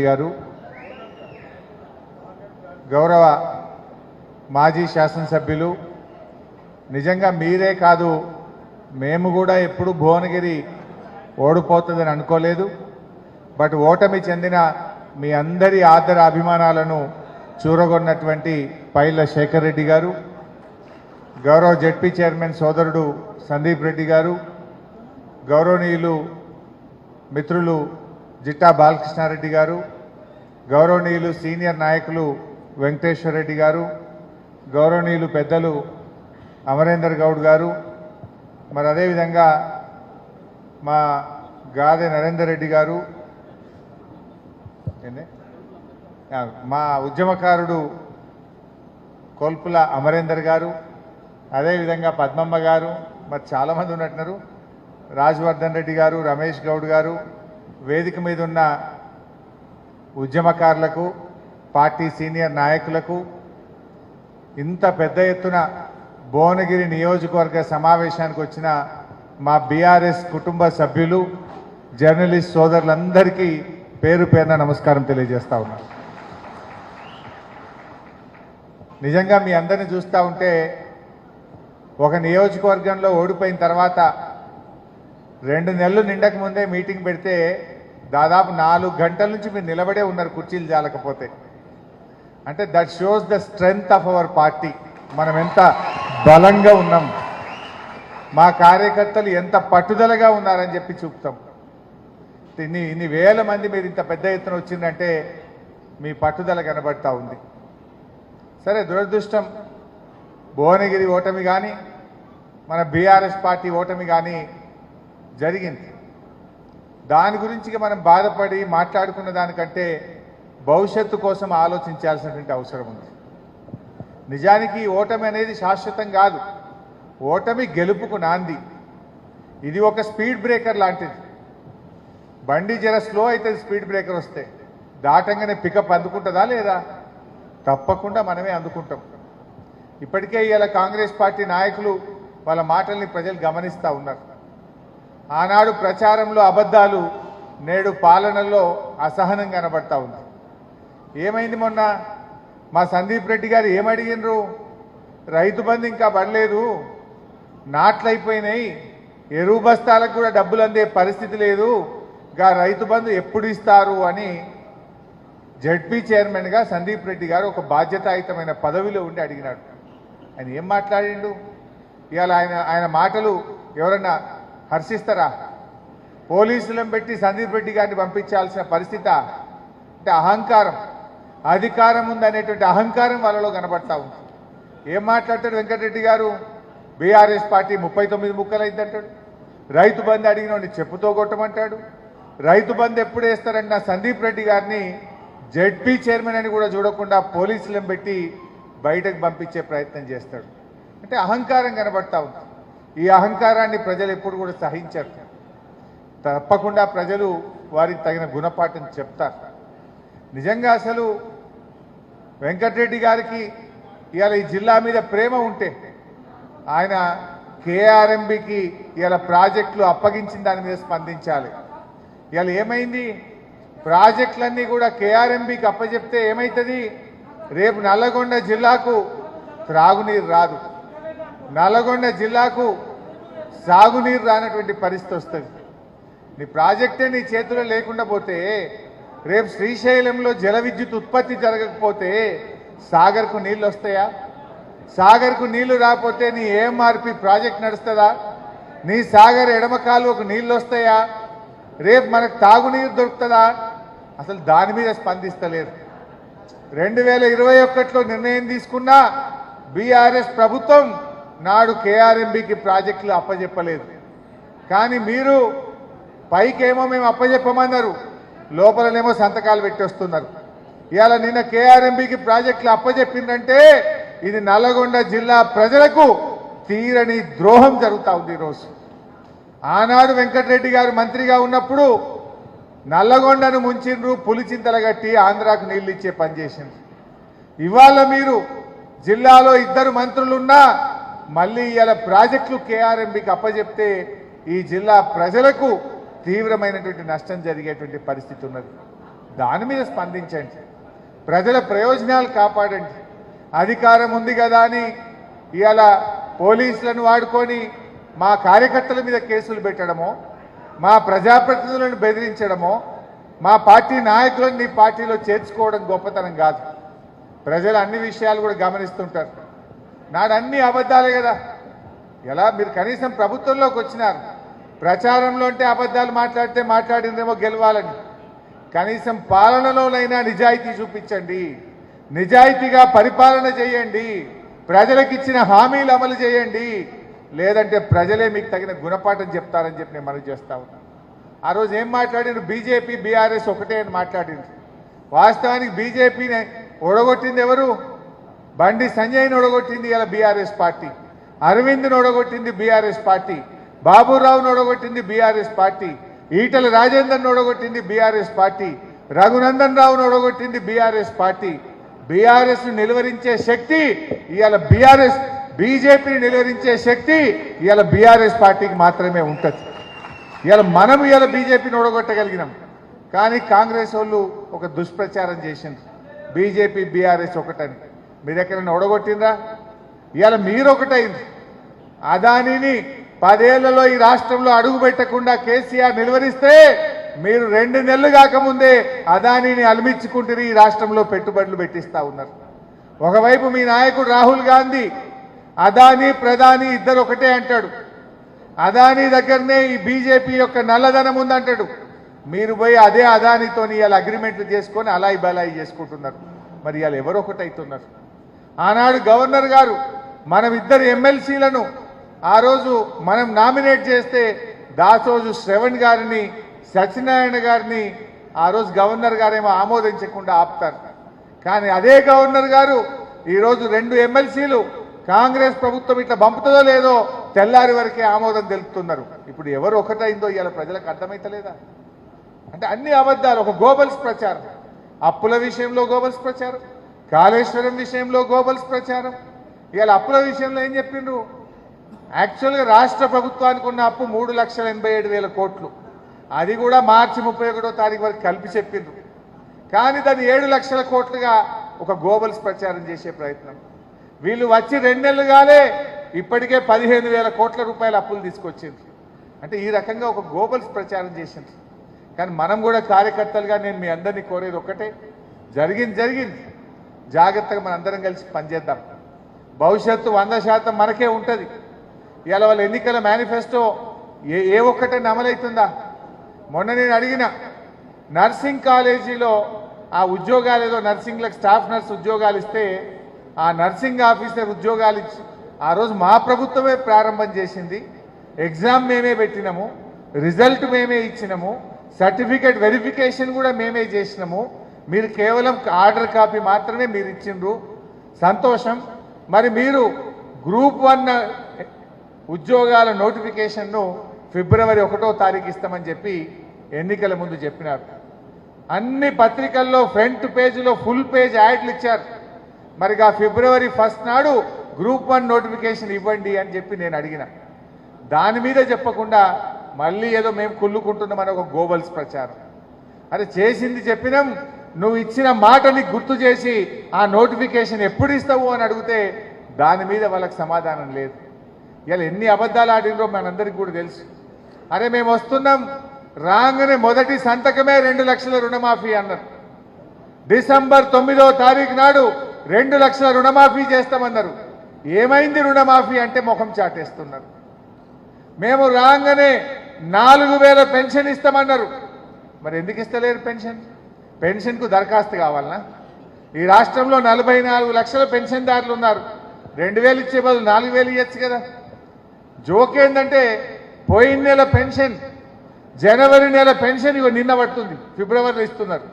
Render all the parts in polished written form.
గారు, గౌరవ మాజీ శాసనసభ్యులు, నిజంగా మీరే కాదు మేము కూడా ఎప్పుడు భువనగిరి ఓడిపోతుందని అనుకోలేదు. బట్ ఓటమి చెందిన మీ అందరి ఆదర అభిమానాలను చూరగొన్నటువంటి పైల శేఖర్ రెడ్డి గారు, గౌరవ జెడ్పీ చైర్మన్ సోదరుడు సందీప్ రెడ్డి గారు, గౌరవనీయులు మిత్రులు జిట్టా బాలకృష్ణారెడ్డి గారు, గౌరవనీయులు సీనియర్ నాయకులు వెంకటేశ్వర రెడ్డి గారు, గౌరవనీయులు పెద్దలు అమరేందర్ గౌడ్ గారు, మరి అదేవిధంగా మా గాదె నరేందర్ రెడ్డి గారు, మా ఉద్యమకారుడు కోల్పుల అమరేందర్ గారు, అదేవిధంగా పద్మమ్మ గారు, మరి చాలామంది ఉన్నట్టున్నారు, రాజవర్ధన్ రెడ్డి గారు, రమేష్ గౌడ్ గారు, వేదిక మీద ఉన్న ఉద్యమకారులకు, పార్టీ సీనియర్ నాయకులకు, ఇంత పెద్ద ఎత్తున భువనగిరి నియోజకవర్గ సమావేశానికి వచ్చిన మా బీఆర్ఎస్ కుటుంబ సభ్యులు, జర్నలిస్ట్ సోదరులందరికీ పేరు పేరున నమస్కారం తెలియజేస్తా ఉన్నాను. నిజంగా మీ అందరిని చూస్తూ ఉంటే ఒక నియోజకవర్గంలో ఓడిపోయిన తర్వాత 2 నెలలు నిండక ముందే మీటింగ్ పెడితే దాదాపు 4 గంటల నుంచి మీరు నిలబడే ఉన్నారు కుర్చీలు జాలకపోతే. అంటే that shows the strength of our party. మనం ఎంత బలంగా ఉన్నాం, మా కార్యకర్తలు ఎంత పట్టుదలగా ఉన్నారని చెప్పి చూపుతాం. ఇన్ని వేల మంది మీరు ఇంత పెద్ద ఎత్తున వచ్చిందంటే మీ పట్టుదల కనబడతా ఉంది. సరే, దురదృష్టం భువనగిరి ఓటమి కానీ మన బీఆర్ఎస్ పార్టీ ఓటమి కానీ జరిగింది. దాని గురించి మనం బాధపడి మాట్లాడుకున్న దానికంటే భవిష్యత్తు కోసం ఆలోచించాల్సినటువంటి అవసరం ఉంది. నిజానికి ఓటమి అనేది శాశ్వతం కాదు, ఓటమి గెలుపుకు నాంది. ఇది ఒక స్పీడ్ బ్రేకర్ లాంటిది. బండి జర స్లో అయితే స్పీడ్ బ్రేకర్ వస్తే దాటంగానే పికప్ అందుకుంటుందా లేదా? తప్పకుండా మనమే అందుకుంటాం. ఇప్పటికే ఇలా కాంగ్రెస్ పార్టీ నాయకులు వాళ్ళ మాటల్ని ప్రజలు గమనిస్తూ ఉన్నారు. ఆనాడు ప్రచారంలో అబద్ధాలు, నేడు పాలనలో అసహనం కనబడతా ఉంది. ఏమైంది? మొన్న మా సందీప్ రెడ్డి గారు ఏమడిగినరు? రైతు బంధు ఇంకా పడలేదు, నాట్లు అయిపోయినాయి, ఎరువు బస్తాలకు కూడా డబ్బులు అందే పరిస్థితి లేదు, గా రైతు బంధు ఎప్పుడు ఇస్తారు అని జెడ్పీ చైర్మన్గా సందీప్ రెడ్డి గారు ఒక బాధ్యతాయుతమైన పదవిలో ఉండి అడిగినాడు. ఆయన ఏం మాట్లాడిండు? ఇవాళ ఆయన మాటలు ఎవరన్నా హర్షిస్తారా? పోలీసులను పెట్టి సందీప్ రెడ్డి గారిని పంపించాల్సిన పరిస్థితి. అంటే అహంకారం, అధికారం ఉందనేటువంటి అహంకారం వాళ్ళలో కనబడతా ఉంది. ఏం మాట్లాడతాడు వెంకటరెడ్డి గారు? BRS party 39 ముక్కలైందంటాడు. రైతు బంధు అడిగినోడిని చెప్పుతో కొట్టమంటాడు. రైతు బంధు ఎప్పుడు వేస్తారంటే నా సందీప్ రెడ్డి గారిని జెడ్పీ చైర్మన్ అని కూడా చూడకుండా పోలీసులను పెట్టి బయటకు పంపించే ప్రయత్నం చేస్తాడు. అంటే అహంకారం కనబడతా ఉంది. ఈ అహంకారాన్ని ప్రజలు ఎప్పుడు కూడా సహించరు. తప్పకుండా ప్రజలు వారికి తగిన గుణపాఠం చెప్తారు. నిజంగా అసలు వెంకటరెడ్డి గారికి ఇవాళ ఈ జిల్లా మీద ప్రేమ ఉంటే ఆయన కేఆర్ఎంబికి ఇవాళ ప్రాజెక్టులు అప్పగించిన దాని మీద స్పందించాలి. ఇవాళ ఏమైంది? ప్రాజెక్టులన్నీ కూడా కేఆర్ఎంబికి అప్పచెప్తే ఏమవుతుంది? రేపు నల్లగొండ జిల్లాకు త్రాగునీరు రాదు, నల్లగొండ జిల్లాకు సాగునీరు రానటువంటి పరిస్థితి వస్తుంది. నీ ప్రాజెక్టే నీ చేతిలో లేకుండా పోతే, రేపు శ్రీశైలంలో జల విద్యుత్ ఉత్పత్తి జరగకపోతే సాగర్కు నీళ్ళు వస్తాయా? సాగర్కు నీళ్లు రాకపోతే నీ ఏఎంఆర్పి ప్రాజెక్ట్ నడుస్తుందా? నీ సాగర్ ఎడమ కాలువకు నీళ్ళు వస్తాయా? రేపు మనకు తాగునీరు దొరుకుతుందా? అసలు దాని మీద స్పందిస్తలేరు. 2021లో నిర్ణయం తీసుకున్న బీఆర్ఎస్ ప్రభుత్వం నాడు కేఆర్ఎంబికి ప్రాజెక్టులు అప్పజెప్పలేదు. కానీ మీరు పైకేమో మేము అప్పజెప్పమన్నారు, లోపలనేమో సంతకాలు పెట్టి వస్తున్నారు. ఇవాళ నిన్న కేఆర్ఎంబికి ప్రాజెక్టులు అప్పజెప్పిందంటే ఇది నల్లగొండ జిల్లా ప్రజలకు తీరని ద్రోహం జరుగుతూ ఉంది ఈరోజు. ఆనాడు వెంకటరెడ్డి గారు మంత్రిగా ఉన్నప్పుడు నల్లగొండను ముంచిండ్రు, పులిచింతలు కట్టి ఆంధ్రాకు నీళ్ళు ఇచ్చే పని చేసిండ్రు. ఇవాళ మీరు జిల్లాలో 2 మంత్రులున్నా మళ్ళీ ఇవాళ ప్రాజెక్టులు కేఆర్ఎంబికి అప్పజెప్తే ఈ జిల్లా ప్రజలకు తీవ్రమైనటువంటి నష్టం జరిగేటువంటి పరిస్థితి ఉన్నది. దాని మీద స్పందించండి, ప్రజల ప్రయోజనాలు కాపాడండి. అధికారం ఉంది కదా అని ఇవాళ పోలీసులను వాడుకొని మా కార్యకర్తల మీద కేసులు పెట్టడమో, మా ప్రజాప్రతినిధులను బెదిరించడమో, మా పార్టీ నాయకులను నీ పార్టీలో చేర్చుకోవడం గొప్పతనం కాదు. ప్రజలు అన్ని విషయాలు కూడా గమనిస్తుంటారు. నాడు అన్ని అబద్ధాలే కదా. ఎలా మీరు కనీసం ప్రభుత్వంలోకి వచ్చినారు, ప్రచారంలో అంటే అబద్ధాలు మాట్లాడితే మాట్లాడిందేమో గెలవాలని, కనీసం పాలనలోనైనా నిజాయితీ చూపించండి, నిజాయితీగా పరిపాలన చేయండి, ప్రజలకు ఇచ్చిన హామీలు అమలు చేయండి. లేదంటే ప్రజలే మీకు తగిన గుణపాఠం చెప్తారని చెప్పి నేను మనవి చేస్తా ఉన్నాను. ఆ రోజు ఏం మాట్లాడినారు, బీజేపీ బీఆర్ఎస్ ఒకటే అని మాట్లాడినారు. వాస్తవానికి బీజేపీని ఓడగొట్టింది ఎవరు? బండి సంజయ్ని ఓడగొట్టింది ఇలా బీఆర్ఎస్ పార్టీ, అరవింద్ని ఓడగొట్టింది బీఆర్ఎస్ పార్టీ, బాబురావును ఓడగొట్టింది బీఆర్ఎస్ పార్టీ, ఈటల రాజేందర్ను ఓడగొట్టింది బీఆర్ఎస్ పార్టీ, రఘునందన్ రావును ఓడగొట్టింది బీఆర్ఎస్ పార్టీ. బీఆర్ఎస్ నిలువరించే శక్తి ఇవాళ బీజేపీని నిలువరించే శక్తి ఇవాళ బీఆర్ఎస్ పార్టీకి మాత్రమే ఉంటుంది. ఇవాళ బీజేపీని ఓడగొట్టగలిగినాం. కానీ కాంగ్రెస్ వాళ్ళు ఒక దుష్ప్రచారం చేసిండ్రు, బీజేపీ బీఆర్ఎస్ ఒకటని. మీరు ఎక్కడైనా ఓడగొట్టిందా? ఇవాళ మీరు ఒకటైంది. అదానిని 10 ఏళ్లలో ఈ రాష్ట్రంలో అడుగు పెట్టకుండా కేసీఆర్ నిలువరిస్తే మీరు 2 నెలలు కాకముందే అదానిని అలమించుకుంటుని ఈ రాష్ట్రంలో పెట్టుబడులు పెట్టిస్తా ఉన్నారు. ఒకవైపు మీ నాయకుడు రాహుల్ గాంధీ అదాని ప్రధాని ఇద్దరు ఒకటే అంటాడు, అదాని దగ్గరనే ఈ బీజేపీ యొక్క నల్లధనం ఉందంటాడు. మీరు పోయి అదే అదానితో ఇవాళ అగ్రిమెంట్లు చేసుకొని అలాయి బలాయి చేసుకుంటున్నారు. మరి ఇవాళ ఎవరు ఒకటైతున్నారు? ఆనాడు గవర్నర్ గారు మనం ఇద్దరు ఎమ్మెల్సీలను ఆ రోజు మనం నామినేట్ చేస్తే దాసోజు శ్రవణ్ గారిని, సత్యనారాయణ గారిని ఆ రోజు గవర్నర్ గారేమో ఆమోదించకుండా ఆపుతారు. కానీ అదే గవర్నర్ గారు ఈరోజు 2 ఎమ్మెల్సీలు కాంగ్రెస్ ప్రభుత్వం ఇట్లా పంపుతుందో లేదో తెల్లారి వరకే ఆమోదం తెలుపుతున్నారు. ఇప్పుడు ఎవరు ఒకటైందో ఇవాళ ప్రజలకు అర్థమైతలేదా? అంటే అన్ని అబద్ధాలు, ఒక గోబల్స్ ప్రచారం. అప్పుల విషయంలో గోబల్స్ ప్రచారం, కాళేశ్వరం విషయంలో గోబల్స్ ప్రచారం. ఇవాళ అప్పుల విషయంలో ఏం చెప్పిండ్రు? యాక్చువల్గా రాష్ట్ర ప్రభుత్వానికి ఉన్న అప్పు 3,87,000 కోట్లు. అది కూడా మార్చి 31వ తారీఖు వరకు కలిపి చెప్పిండ్రు. కానీ దాన్ని 7 లక్షల కోట్లుగా ఒక గోబల్స్ ప్రచారం చేసే ప్రయత్నం. వీళ్ళు వచ్చి 2 నెలలు కాలే ఇప్పటికే 15,000 కోట్ల రూపాయల అప్పులు తీసుకొచ్చిండ్రు. అంటే ఈ రకంగా ఒక గోబల్స్ ప్రచారం చేసిండ్రు. కానీ మనం కూడా కార్యకర్తలుగా నేను మీ అందరినీ కోరేది ఒకటే, జరిగింది జాగ్రత్తగా మన అందరం కలిసి పనిచేద్దాం. భవిష్యత్తు 100% మనకే ఉంటుంది. ఇవాళ వాళ్ళ ఎన్నికల మేనిఫెస్టో ఏ ఒక్కటైనా అమలవుతుందా? మొన్న నేను అడిగిన నర్సింగ్ కాలేజీలో ఆ ఉద్యోగాలు ఏదో నర్సింగ్లకు స్టాఫ్ నర్స్ ఉద్యోగాలు ఇస్తే ఆ నర్సింగ్ ఆఫీసర్ ఉద్యోగాలు ఇచ్చి ఆ రోజు మా ప్రభుత్వమే ప్రారంభం చేసింది. ఎగ్జామ్ మేమే పెట్టినాము, రిజల్ట్ మేమే ఇచ్చినాము, సర్టిఫికేట్ వెరిఫికేషన్ కూడా మేమే చేసినాము. మీరు కేవలం ఆర్డర్ కాపీ మాత్రమే మీరు ఇచ్చిండ్రు, సంతోషం. మరి మీరు గ్రూప్ 1 ఉద్యోగాల నోటిఫికేషన్ను ఫిబ్రవరి 1వ తారీఖు ఇస్తామని చెప్పి ఎన్నికల ముందు చెప్పినారు. అన్ని పత్రికల్లో ఫ్రంట్ పేజీలో ఫుల్ పేజ్ యాడ్లు ఇచ్చారు. మరి ఆ ఫిబ్రవరి 1 నాడు గ్రూప్ 1 నోటిఫికేషన్ ఇవ్వండి అని చెప్పి నేను అడిగిన. దాని మీద చెప్పకుండా మళ్ళీ ఏదో మేము కుళ్ళుకుంటున్నామని ఒక గోబల్స్ ప్రచారం. అరే చేసింది చెప్పినాం, నువ్వు ఇచ్చిన మాటని గుర్తు చేసి ఆ నోటిఫికేషన్ ఎప్పుడు ఇస్తావు అని అడిగితే దాని మీద వాళ్ళకి సమాధానం లేదు. ఇలా ఎన్ని అబద్ధాలు ఆడినరో మనందరికీ కూడా తెలుసు. అరే మేము వస్తున్నాం రాగానే మొదటి సంతకమే 2 లక్షల రుణమాఫీ అన్నారు. డిసెంబర్ 9వ తారీఖు నాడు 2 లక్షల రుణమాఫీ చేస్తామన్నారు. ఏమైంది రుణమాఫీ అంటే ముఖం చాటేస్తున్నారు. మేము రాగానే 4,000 పెన్షన్ ఇస్తామన్నారు. మరి ఎందుకు ఇస్తలేరు పెన్షన్? పెన్షన్కు దరఖాస్తు కావాలనా? ఈ రాష్ట్రంలో 44 లక్షల పెన్షన్దారులు ఉన్నారు. 2,000 ఇచ్చే బదులు 4,000 ఇవ్వచ్చు కదా. జోకేందంటే పోయిన నెల పెన్షన్, జనవరి నెల పెన్షన్ ఇగో నిన్న పడుతుంది, ఫిబ్రవరిలో ఇస్తున్నారు.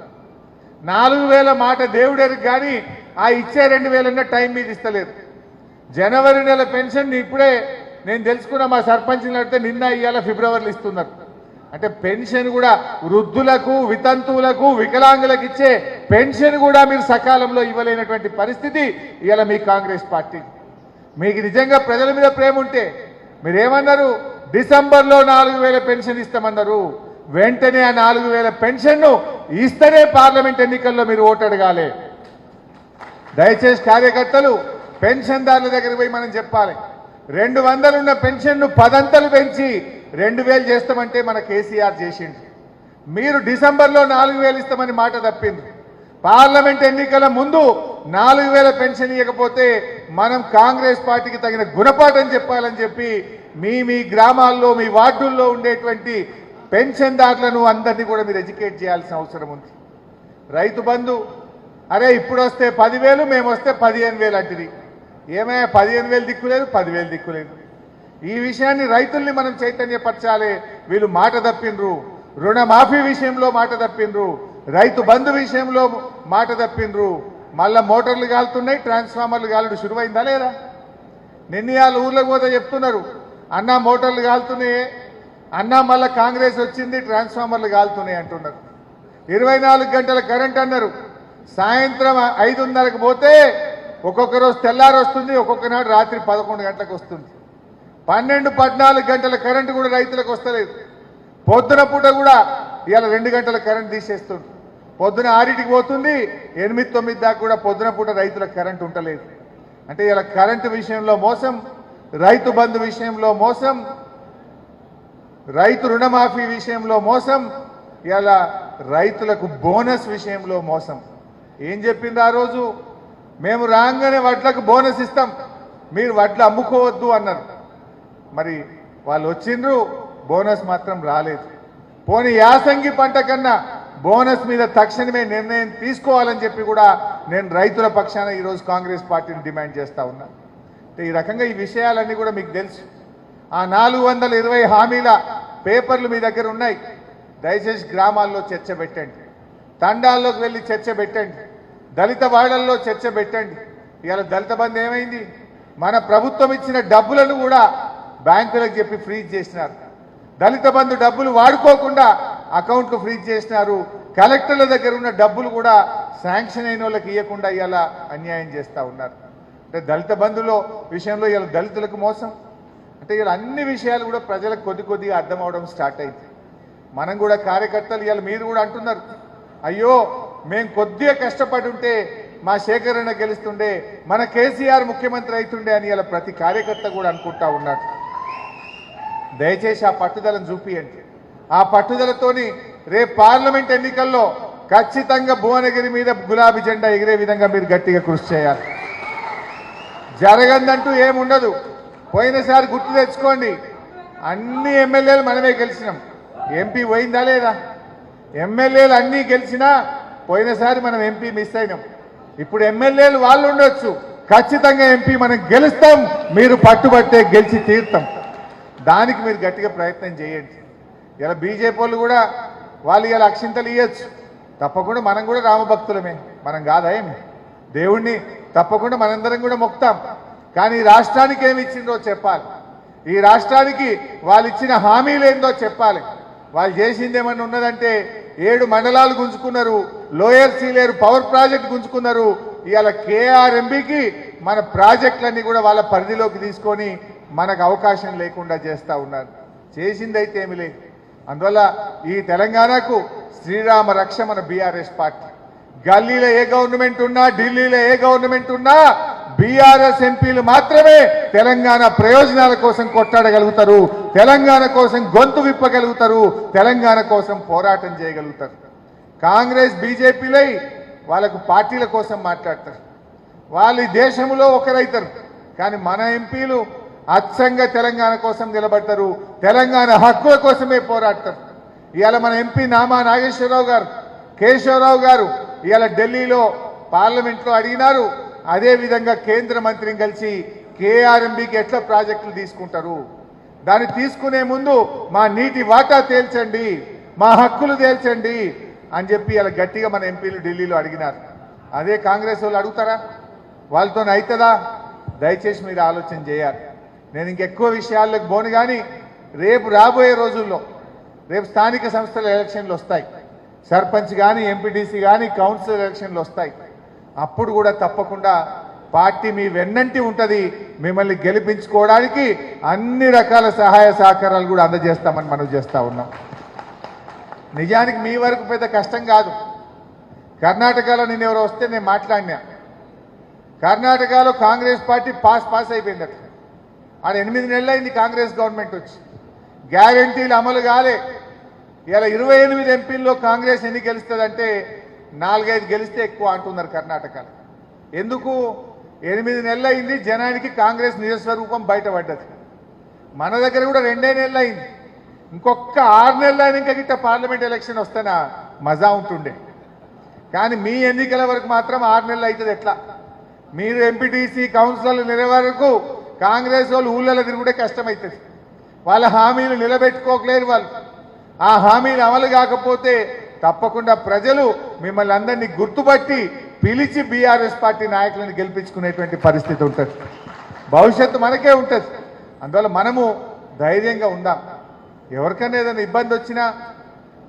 4,000 మాట దేవుడెరికి కానీ ఆ ఇచ్చే 2,000 టైం మీద ఇస్తలేదు. జనవరి నెల పెన్షన్ ఇప్పుడే నేను తెలుసుకున్న మా సర్పంచ్ని అడిగితే నిన్న ఇవాళ ఫిబ్రవరిలో ఇస్తున్నారు. అంటే పెన్షన్ కూడా వృద్ధులకు, వితంతువులకు, వికలాంగులకు ఇచ్చే పెన్షన్ కూడా మీరు సకాలంలో ఇవ్వలేనటువంటి పరిస్థితి ఇవాళ మీ కాంగ్రెస్ పార్టీ. మీకు నిజంగా ప్రజల మీద ప్రేమ ఉంటే మీరేమన్నారు? డిసెంబర్లో 4,000 పెన్షన్ ఇస్తామన్నారు, వెంటనే ఆ 4000 పెన్షన్ను ఇస్తేనే పార్లమెంట్ ఎన్నికల్లో మీరు ఓటు అడగాలి. దయచేసి కార్యకర్తలు పెన్షన్దారుల దగ్గరికి పోయి మనం చెప్పాలి. 200 ఉన్న పెన్షన్ను 10 అంతలు పెంచి 2000 చేస్తామంటే మన కేసీఆర్ చేసిండు. మీరు డిసెంబర్లో 4000 ఇస్తామని మాట తప్పింది. పార్లమెంట్ ఎన్నికల ముందు 4000 పెన్షన్ ఇవ్వకపోతే మనం కాంగ్రెస్ పార్టీకి తగిన గుణపాఠం చెప్పాలని చెప్పి మీ గ్రామాల్లో మీ వార్డుల్లో ఉండేటువంటి పెన్షన్దారులను అందరినీ కూడా మీరు ఎడ్యుకేట్ చేయాల్సిన అవసరం ఉంది. రైతు బంధు అరే ఇప్పుడు వస్తే 10,000 మేము వస్తే 15,000 అంటుంది. ఏమయ్యా 15,000 దిక్కులేదు, 10,000 దిక్కులేదు. ఈ విషయాన్ని రైతుల్ని మనం చైతన్యపరచాలి. వీళ్ళు మాట తప్పిండ్రు, రుణమాఫీ విషయంలో మాట తప్పిండ్రు, రైతు బంధు విషయంలో మాట తప్పిండ్రు. మళ్ళా మోటార్లు కాలుతున్నాయి, ట్రాన్స్ఫార్మర్లు కాలుడు శురువైందా లేదా? నిన్నయాలు ఊర్లకు పోతే చెప్తున్నారు అన్న మోటార్లు కాలుతున్నాయి, అన్న మళ్ళా కాంగ్రెస్ వచ్చింది ట్రాన్స్ఫార్మర్లు కాలుతున్నాయి అంటున్నారు. 24 గంటల కరెంట్ అన్నారు. సాయంత్రం 5:30కు పోతే ఒక్కొక్క రోజు తెల్లారి వస్తుంది, ఒక్కొక్క నాడు రాత్రి 11 గంటలకు వస్తుంది. 12-14 గంటల కరెంటు కూడా రైతులకు వస్తలేదు. పొద్దున పూట కూడా ఇవాళ 2 గంటల కరెంట్ తీసేస్తుంది. పొద్దున 6కి పోతుంది, 8-9 దాకా కూడా పొద్దున పూట రైతులకు కరెంట్ ఉండలేదు. అంటే ఇలా కరెంటు విషయంలో మోసం, రైతు బంధు విషయంలో మోసం, రైతు రుణమాఫీ విషయంలో మోసం, ఇలా రైతులకు బోనస్ విషయంలో మోసం. ఏం చెప్పింది ఆ రోజు? మేము రాగానే వడ్లకు బోనస్ ఇస్తాం, మీరు వడ్లు అమ్ముకోవద్దు అన్నారు. మరి వాళ్ళు వచ్చిండ్రు, బోనస్ మాత్రం రాలేదు. పోనీ యాసంగి పంట కన్నా బోనస్ మీద తక్షణమే నిర్ణయం తీసుకోవాలని చెప్పి కూడా నేను రైతుల పక్షాన ఈరోజు కాంగ్రెస్ పార్టీని డిమాండ్ చేస్తా ఉన్నా. అంటే ఈ రకంగా ఈ విషయాలన్నీ కూడా మీకు తెలుసు. ఆ 420 హామీల పేపర్లు మీ దగ్గర ఉన్నాయి. దయచేసి గ్రామాల్లో చర్చ పెట్టండి, తండాల్లోకి వెళ్ళి చర్చ పెట్టండి, దళిత వాడల్లో చర్చ పెట్టండి. ఇవాళ దళిత బంధు ఏమైంది? మన ప్రభుత్వం ఇచ్చిన డబ్బులను కూడా బ్యాంకులకు చెప్పి ఫ్రీజ్ చేసినారు. దళిత బంధు డబ్బులు వాడుకోకుండా అకౌంట్లు ఫ్రీజ్ చేసినారు. కలెక్టర్ల దగ్గర ఉన్న డబ్బులు కూడా శాంక్షన్ అయిన వాళ్ళకి ఇవ్వకుండా ఇవాళ అన్యాయం చేస్తూ ఉన్నారు. అంటే దళిత బంధులో విషయంలో ఇవాళ దళితులకు మోసం. అంటే ఇవాళ అన్ని విషయాలు కూడా ప్రజలకు కొద్దిగా అర్థం అవడం స్టార్ట్ అయింది. మనం కూడా కార్యకర్తలు ఇవాళ మీరు కూడా అంటున్నారు, అయ్యో మేము కొద్దిగా కష్టపడి ఉంటే మా శేఖరణ గెలుస్తుండే, మన కేసీఆర్ ముఖ్యమంత్రి అవుతుండే అని ఇలా ప్రతి కార్యకర్త కూడా అనుకుంటా ఉన్నాడు. దయచేసి ఆ పట్టుదలను చూపియండి. ఆ పట్టుదలతోని రేపు పార్లమెంట్ ఎన్నికల్లో ఖచ్చితంగా భువనగిరి మీద గులాబీ జెండా ఎగిరే విధంగా మీరు గట్టిగా కృషి చేయాలి. జరగందంటూ ఏముండదు. పోయినసారి గుర్తు తెచ్చుకోండి, అన్ని ఎమ్మెల్యేలు మనమే గెలిచినాం. ఎంపీ పోయిందా లేదా? ఎమ్మెల్యేలు అన్నీ గెలిచినా పోయినసారి మనం ఎంపీ మిస్ అయినాం. ఇప్పుడు ఎమ్మెల్యేలు వాళ్ళు ఉండొచ్చు, ఖచ్చితంగా ఎంపీ మనం గెలుస్తాం. మీరు పట్టుబట్టే గెలిచి తీరుతాం. దానికి మీరు గట్టిగా ప్రయత్నం చేయండి. ఇలా బీజేపీ వాళ్ళు కూడా వాళ్ళు ఇలా అక్షింతలు ఇవ్వచ్చు. తప్పకుండా మనం కూడా రామభక్తులమే, మనం కాదా ఏమి? దేవుణ్ణి తప్పకుండా మనందరం కూడా మొక్తాం. కానీ ఈ రాష్ట్రానికి ఏమి ఇచ్చిందో చెప్పాలి. ఈ రాష్ట్రానికి వాళ్ళు ఇచ్చిన హామీలు ఏందో చెప్పాలి. వాళ్ళు చేసింది ఏమన్నా ఉన్నదంటే 7 మండలాలు గుంజుకున్నారు, లోయర్ సీలేరు పవర్ ప్రాజెక్ట్ గుంజుకున్నారు. ఇవాళ కేఆర్ఎంబీకి మన ప్రాజెక్టులన్నీ కూడా వాళ్ళ పరిధిలోకి తీసుకొని మనకు అవకాశం లేకుండా చేస్తూ ఉన్నారు. చేసిందైతే ఏమి లేదు. అందువల్ల ఈ తెలంగాణకు శ్రీరామ రక్ష మన బీఆర్ఎస్ పార్టీ. గల్లీలో ఏ గవర్నమెంట్ ఉన్నా, ఢిల్లీలో ఏ గవర్నమెంట్ ఉన్నా బీఆర్ఎస్ ఎంపీలు మాత్రమే తెలంగాణ ప్రయోజనాల కోసం కొట్లాడగలుగుతారు, తెలంగాణ కోసం గొంతు విప్పగలుగుతారు, తెలంగాణ కోసం పోరాటం చేయగలుగుతారు. కాంగ్రెస్ బీజేపీలై వాళ్ళకు పార్టీల కోసం మాట్లాడతారు. వాళ్ళు ఈ దేశంలో ఒకరైతారు, కానీ మన ఎంపీలు అచ్చంగా తెలంగాణ కోసం నిలబడతారు, తెలంగాణ హక్కుల కోసమే పోరాడతారు. ఇవాళ మన ఎంపీ నామా నాగేశ్వరరావు గారు, కేశవరావు గారు ఇవాళ ఢిల్లీలో పార్లమెంట్లో అడిగినారు. అదేవిధంగా కేంద్ర మంత్రిని కలిసి కేఆర్ఎంబీకి ఎట్లా ప్రాజెక్టులు తీసుకుంటారు, దాన్ని తీసుకునే ముందు మా నీటి వాటా తేల్చండి, మా హక్కులు తేల్చండి అని చెప్పి ఇలా గట్టిగా మన ఎంపీలు ఢిల్లీలో అడిగినారు. అదే కాంగ్రెస్ వాళ్ళు అడుగుతారా? వాళ్ళతో అవుతుందా? దయచేసి మీరు ఆలోచన చేయాలి. నేను ఇంకెక్కువ విషయాల్లోకి పోను, కానీ రేపు రాబోయే రోజుల్లో రేపు స్థానిక సంస్థల ఎలక్షన్లు వస్తాయి. సర్పంచ్ కానీ, ఎంపీటీసీ కానీ, కౌన్సిలర్ ఎలక్షన్లు వస్తాయి. అప్పుడు కూడా తప్పకుండా పార్టీ మీ వెన్నంటి ఉంటుంది. మిమ్మల్ని గెలిపించుకోవడానికి అన్ని రకాల సహాయ సహకారాలు కూడా అందజేస్తామని మనం చేస్తూ ఉన్నాం. నిజానికి మీ వరకు పెద్ద కష్టం కాదు. కర్ణాటకలో నేను ఎవరో వస్తే నేను మాట్లాడినా. కర్ణాటకలో కాంగ్రెస్ పార్టీ పాస్ అయిపోయిందట. ఆడ 8 నెలలు అయింది కాంగ్రెస్ గవర్నమెంట్ వచ్చి, గ్యారంటీలు అమలు కాలే. ఇలా 28 ఎంపీల్లో కాంగ్రెస్ ఎన్ని గెలుస్తుందంటే 4-5 గెలిస్తే ఎక్కువ అంటున్నారు కర్ణాటకలో. ఎందుకు? 8 నెలలు అయింది, జనానికి కాంగ్రెస్ నిజస్వరూపం బయటపడ్డది. మన దగ్గర కూడా 2 నెలలు అయింది. ఇంకొక 6 నెలలు అయినా ఇంకా గిట్ట పార్లమెంట్ ఎలక్షన్ వస్తేనా మజా ఉంటుండే. కానీ మీ ఎన్నికల వరకు మాత్రం 6 నెలలు అవుతుంది. ఎట్లా? మీరు ఎంపీటీసీ కౌన్సిలర్లు నిలే వరకు కాంగ్రెస్ వాళ్ళు ఊళ్ళలో తిరుగుడే కష్టమవుతుంది. వాళ్ళ హామీలు నిలబెట్టుకోకలేరు వాళ్ళు. ఆ హామీలు అమలు కాకపోతే తప్పకుండా ప్రజలు మిమ్మల్ని అందరినీ గుర్తుపట్టి పిలిచి బీఆర్ఎస్ పార్టీ నాయకులను గెలిపించుకునేటువంటి పరిస్థితి ఉంటుంది. భవిష్యత్తు మనకే ఉంటుంది. అందువల్ల మనము ధైర్యంగా ఉందాం. ఎవరికైనా ఏదైనా ఇబ్బంది వచ్చినా,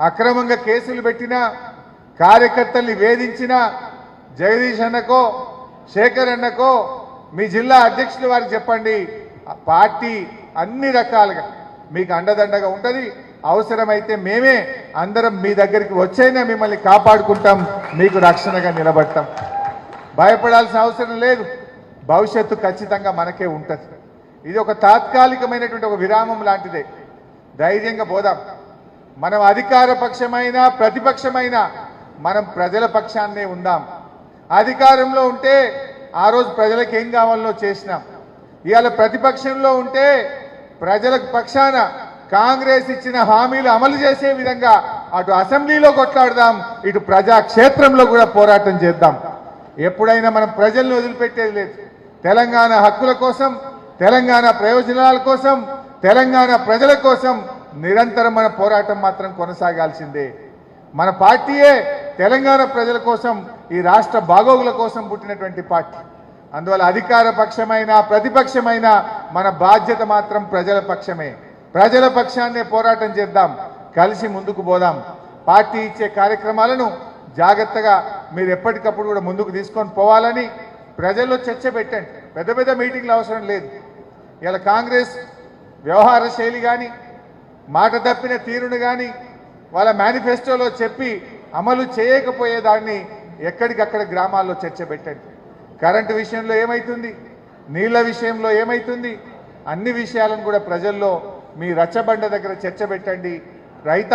అక్రమంగా కేసులు పెట్టినా, కార్యకర్తల్ని వేధించినా జగదీష్ అన్నకో శేఖర్ అన్నకో మీ జిల్లా అధ్యక్షుల వారికి చెప్పండి. ఆ పార్టీ అన్ని రకాలుగా మీకు అండదండగా ఉంటుంది. అవసరమైతే మేమే అందరం మీ దగ్గరికి వచ్చైనా మిమ్మల్ని కాపాడుకుంటాం, మీకు రక్షణగా నిలబడతాం. భయపడాల్సిన అవసరం లేదు. భవిష్యత్తు ఖచ్చితంగా మనకే ఉంటుంది. ఇది ఒక తాత్కాలికమైనటువంటి ఒక విరామం లాంటిదే. ధైర్యంగా పోదాం. మనం అధికార పక్షమైనా ప్రతిపక్షమైనా మనం ప్రజల పక్షాన్నే ఉందాం. అధికారంలో ఉంటే ఆ రోజు ప్రజలకు ఏం కావాలో చేసినాం. ఇవాళ ప్రతిపక్షంలో ఉంటే ప్రజలకు పక్షాన కాంగ్రెస్ ఇచ్చిన హామీలు అమలు చేసే విధంగా అటు అసెంబ్లీలో కొట్లాడదాం, ఇటు ప్రజాక్షేత్రంలో కూడా పోరాటం చేద్దాం. ఎప్పుడైనా మనం ప్రజల్ని వదిలిపెట్టేది లేదు. తెలంగాణ హక్కుల కోసం, తెలంగాణ ప్రయోజనాల కోసం, తెలంగాణ ప్రజల కోసం నిరంతరం మన పోరాటం మాత్రం కొనసాగాల్సిందే. మన పార్టీయే తెలంగాణ ప్రజల కోసం, ఈ రాష్ట్ర బాగోగుల కోసం పుట్టినటువంటి పార్టీ. అందువల్ల అధికార పక్షమైన ప్రతిపక్షమైన మన బాధ్యత మాత్రం ప్రజల పక్షమే. ప్రజల పక్షాన్నే పోరాటం చేద్దాం, కలిసి ముందుకు పోదాం. పార్టీ ఇచ్చే కార్యక్రమాలను జాగ్రత్తగా మీరు ఎప్పటికప్పుడు కూడా ముందుకు తీసుకొని పోవాలని ప్రజల్లో చర్చ పెట్టండి. పెద్ద పెద్ద మీటింగ్లు అవసరం లేదు. ఇలా కాంగ్రెస్ వ్యవహార శైలి కానీ, మాట తప్పిన తీరును కానీ వాళ్ళ మేనిఫెస్టోలో చెప్పి అమలు చేయకపోయేదాన్ని ఎక్కడికక్కడ గ్రామాల్లో చర్చ పెట్టండి. కరెంటు విషయంలో ఏమైతుంది, నీళ్ల విషయంలో ఏమైతుంది, అన్ని విషయాలను కూడా ప్రజల్లో మీ రచ్చబండ దగ్గర చర్చ పెట్టండి. రైతా